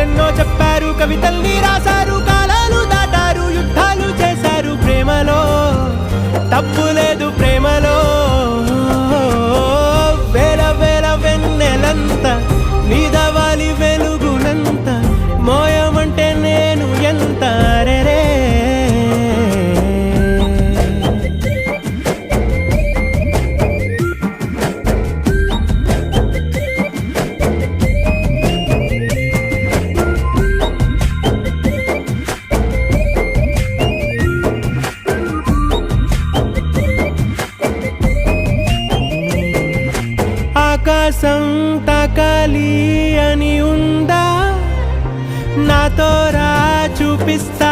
కథలెన్నో చెప్పారు, కవితల్ని రాశారు, కాలాలు దాటారు, యుద్ధాలు చేశారు. ప్రేమలో తప్పు లేదు, ప్రేమలో వేల వేల వెన్నెలంత నీదవాలి వెలుగునంత, మోయమంటే నేను ఎంత రే. ఆకాశం తాకాలి అని ఉందా, నాతో రా చూపిస్తా